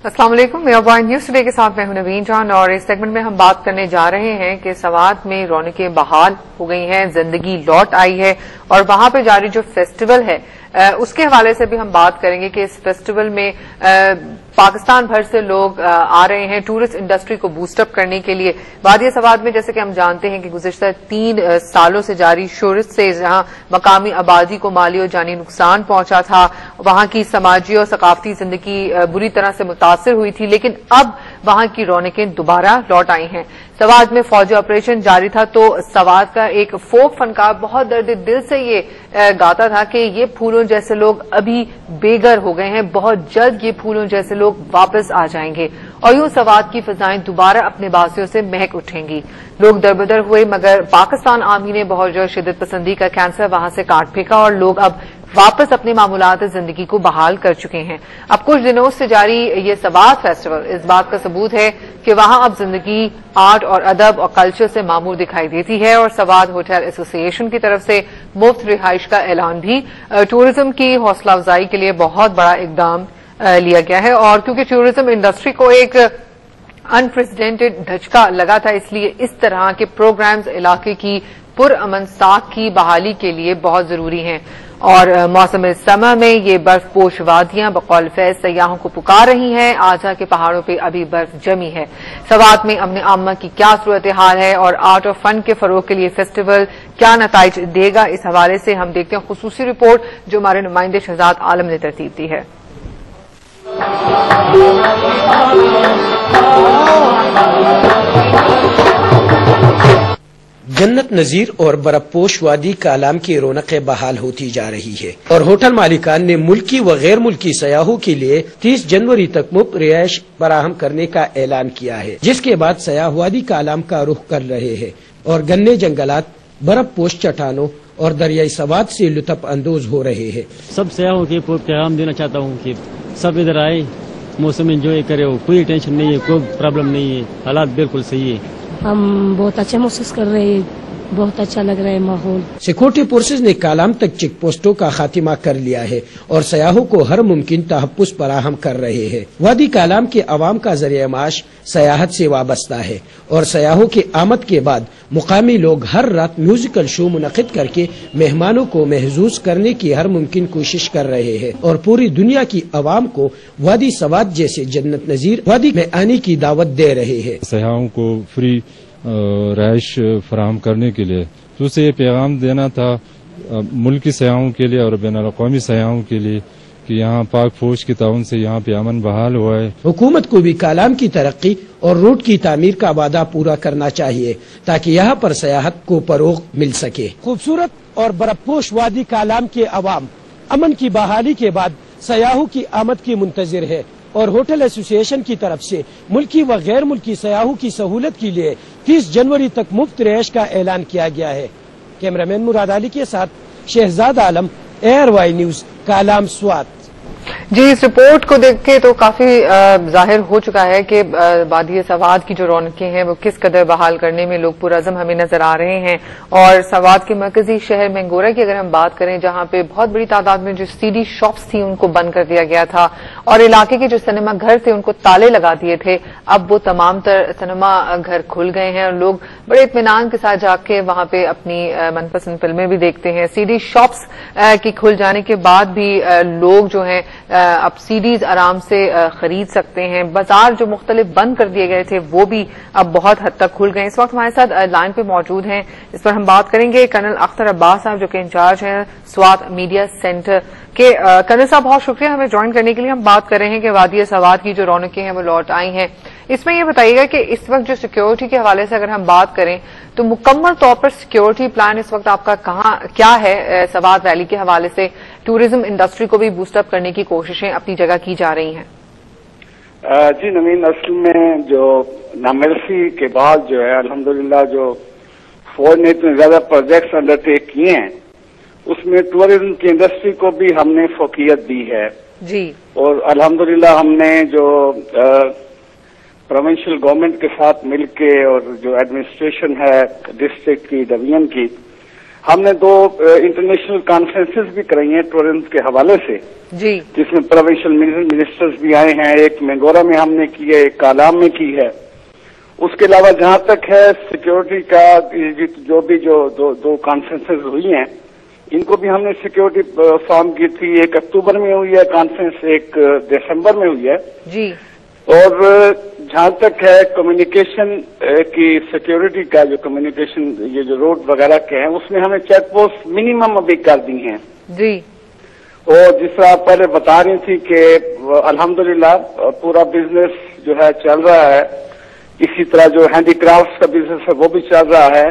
अस्सलाम वालेकुम, मैं अवाइन न्यूज टुडे के साथ मैं हूं नवीन जान और इस सेगमेंट में हम बात करने जा रहे हैं कि सवात में रौनकें बहाल हो गई हैं, जिंदगी लौट आई है और वहां पे जारी जो फेस्टिवल है उसके हवाले से भी हम बात करेंगे कि इस फेस्टिवल में पाकिस्तान भर से लोग आ रहे हैं टूरिस्ट इंडस्ट्री को बूस्टअप करने के लिए। वादिया सवात में जैसे कि हम जानते हैं कि गुज़िश्ता 3 सालों से जारी शोरत से जहां मकामी आबादी को माली और जानी नुकसान पहुंचा था, वहां की समाजी और सकाफती जिंदगी बुरी तरह से मुतासर हुई थी, लेकिन अब वहां की रौनकें दोबारा लौट आई हैं। सवात में फौजी ऑपरेशन जारी था तो सवात का एक फोक फनकार बहुत दर्द दिल से ये गाता था कि ये फूलों जैसे लोग अभी बेघर हो गए हैं, बहुत जल्द ये फूलों जैसे लोग वापस आ जाएंगे और यूं सवात की फिजाएं दोबारा अपने बासियों से महक उठेंगी। लोग दरबदर हुए मगर पाकिस्तान आर्मी ने बहुत जल्द शिद्दत पसंदी का कैंसर वहां से काट फेंका और लोग अब वापस अपने मामूलात जिंदगी को बहाल कर चुके हैं। अब कुछ दिनों से जारी ये सवात फेस्टिवल इस बात का सबूत है कि वहां अब जिंदगी आर्ट और अदब और कल्चर से मामूर दिखाई देती है और सवात होटल एसोसिएशन की तरफ से मुफ्त रिहाइश का ऐलान भी टूरिज्म की हौसला अफजाई के लिए बहुत बड़ा इकदाम लिया गया है। और क्योंकि टूरिज्म इंडस्ट्री को एक अनप्रेसिडेंटेड धचका लगा था, इसलिए इस तरह के प्रोग्राम्स इलाके की पुरअमन साख की बहाली के लिए बहुत जरूरी हैं और मौसम समा में ये बर्फपोश वादियां बकौल फैज सयाहों को पुकार रही हैं। आजा के पहाड़ों पे अभी बर्फ जमी है। सवात में अमन आमा की क्या सूरत हाल है और आर्ट और फन के फरोग के लिए फेस्टिवल क्या नताइज देगा, इस हवाले से हम देखते हैं खुसूसी रिपोर्ट जो हमारे नुमाइंदे शहजाद आलम ने तरतीब दी है। जन्नत नजीर और बर्फपोश वादी कालाम की रौनकें बहाल होती जा रही है और होटल मालिकान ने मुल्की व गैर मुल्की सयाहों के लिए 30 जनवरी तक मुफ्त रिहाइश फराहम करने का ऐलान किया है, जिसके बाद सयाह वादी कालाम का रुख कर रहे हैं और गन्ने जंगलात, बर्फपोश चट्टानों और दरियाई सवात से लुत्फ अंदोज हो रहे हैं। सब सयाहों के पैगाम देना चाहता हूँ कि सब इधर आए, मौसम एंजॉय करे, कोई टेंशन नहीं है, कोई प्रॉब्लम नहीं है, हालात बिल्कुल सही है। हम बहुत अच्छा महसूस कर रहे हैं, बहुत अच्छा लग रहा है माहौल। सिक्योरिटी फोर्सेज ने कालाम तक चेक पोस्टों का खात्मा कर लिया है और सयाहों को हर मुमकिन तहफ्फुज़ फराहम कर रहे हैं। वादी कालाम के अवाम का जरिया माश सयाहत से वाबस्ता है और सयाहों के आमद के बाद मुकामी लोग हर रात म्यूजिकल शो मुनक़िद करके मेहमानों को महजूज करने की हर मुमकिन कोशिश कर रहे हैं और पूरी दुनिया की अवाम को वादी सवात जैसे जन्नत नजीर वादी में आने की दावत दे रहे हैं। सयाहों को फ्री रहाइश फराहम करने के लिए तो उसे ये पैगाम देना था मुल्की सयाहों के लिए और बैनुल अक़वामी सयाहों के लिए कि यहाँ पाक फौज की ताउन से यहाँ पे अमन बहाल हुआ है। हुकूमत को भी कालाम की तरक्की और रोड की तामीर का वादा पूरा करना चाहिए ताकि यहाँ पर सयाहत को फरोग मिल सके। खूबसूरत और बर्फपोश वादी कालाम के अवाम अमन की बहाली के बाद सयाहों की आमद की मुंतजिर है और होटल एसोसिएशन की तरफ से मुल्की व गैर मुल्की सयाहों की सहूलत के लिए 30 जनवरी तक मुफ्त रिहाइश का ऐलान किया गया है। कैमरामैन मुराद अली के साथ शहजाद आलम, एयरवाई न्यूज, कालाम स्वात। जी, इस रिपोर्ट को देख के तो काफी जाहिर हो चुका है कि वादी सवात की जो रौनकें हैं वो किस कदर बहाल करने में लोग पुरअज़म हमें नजर आ रहे हैं। और सवात के मरकजी शहर मैंगोरा की अगर हम बात करें, जहां पे बहुत बड़ी तादाद में जो सीडी शॉप्स थी उनको बंद कर दिया गया था और इलाके के जो सिनेमा घर थे उनको ताले लगा दिए थे, अब वो तमाम तर सिनेमा घर खुल गए हैं और लोग बड़े इत्मीनान के साथ जाके वहां पे अपनी मनपसंद फिल्में भी देखते हैं। सीडी शॉप्स की खुल जाने के बाद भी लोग जो हैं अब सीडीज आराम से खरीद सकते हैं। बाजार जो मुख्तलिफ बंद कर दिए गए थे वो भी अब बहुत हद तक खुल गए। इस वक्त हमारे साथ लाइन पे मौजूद हैं, इस पर हम बात करेंगे कर्नल अख्तर अब्बास साहब जो कि इंचार्ज हैं स्वात मीडिया सेंटर के। कर्नल साहब बहुत शुक्रिया हमें ज्वाइन करने के लिए। हम बात कर रहे हैं कि वादी सवात की जो रौनकें हैं वो लौट आई हैं। इसमें यह बताइएगा कि इस वक्त जो सिक्योरिटी के हवाले से अगर हम बात करें तो मुकम्मल तौर पर सिक्योरिटी प्लान इस वक्त आपका क्या है सवात वैली के हवाले से? टूरिज्म इंडस्ट्री को भी बूस्टअप करने की कोशिशें अपनी जगह की जा रही हैं। जी नवीन, असल में जो नामरसी के बाद जो है अल्हम्दुलिल्लाह जो फौज ने इतने ज्यादा प्रोजेक्ट्स अंडरटेक किए हैं उसमें टूरिज्म की इंडस्ट्री को भी हमने फोकियत दी है जी। और अल्हम्दुलिल्लाह हमने जो प्रोविंशियल गवर्नमेंट के साथ मिलके और जो एडमिनिस्ट्रेशन है डिस्ट्रिक्ट की डिवीजन की, ہم نے 2 انٹرنیشنل کانفرنسز بھی کرائی ہیں ٹورزم کے حوالے سے، جی، جس میں پروونشل منسٹرز بھی آئے ہیں. ایک مینگورا میں ہم نے کی ہے، ایک کالام میں کی ہے. اس کے علاوہ جہاں تک ہے سیکیورٹی کا، جو بھی دو کانفرنسز ہوئی ہیں ان کو بھی ہم نے سیکیورٹی فارم کی تھی. 1 اکتوبر میں ہوئی ہے کانفرنس، 1 دسمبر میں ہوئی ہے. جی. اور جہاں تک ہے کمیونیکیشن کی سیکیورٹی کا، جو کمیونیکیشن یہ جو روڈ وغیرہ کے ہیں اس میں ہمیں چیک پوسٹ منیمم ابھی کر دی ہیں. جی. اور جس طرح آپ پہلے بتا رہی تھی کہ الحمدللہ پورا بزنس جو ہے چل رہا ہے. اسی طرح جو ہینڈی کرافٹ کا بزنس ہے وہ بھی چل رہا ہے.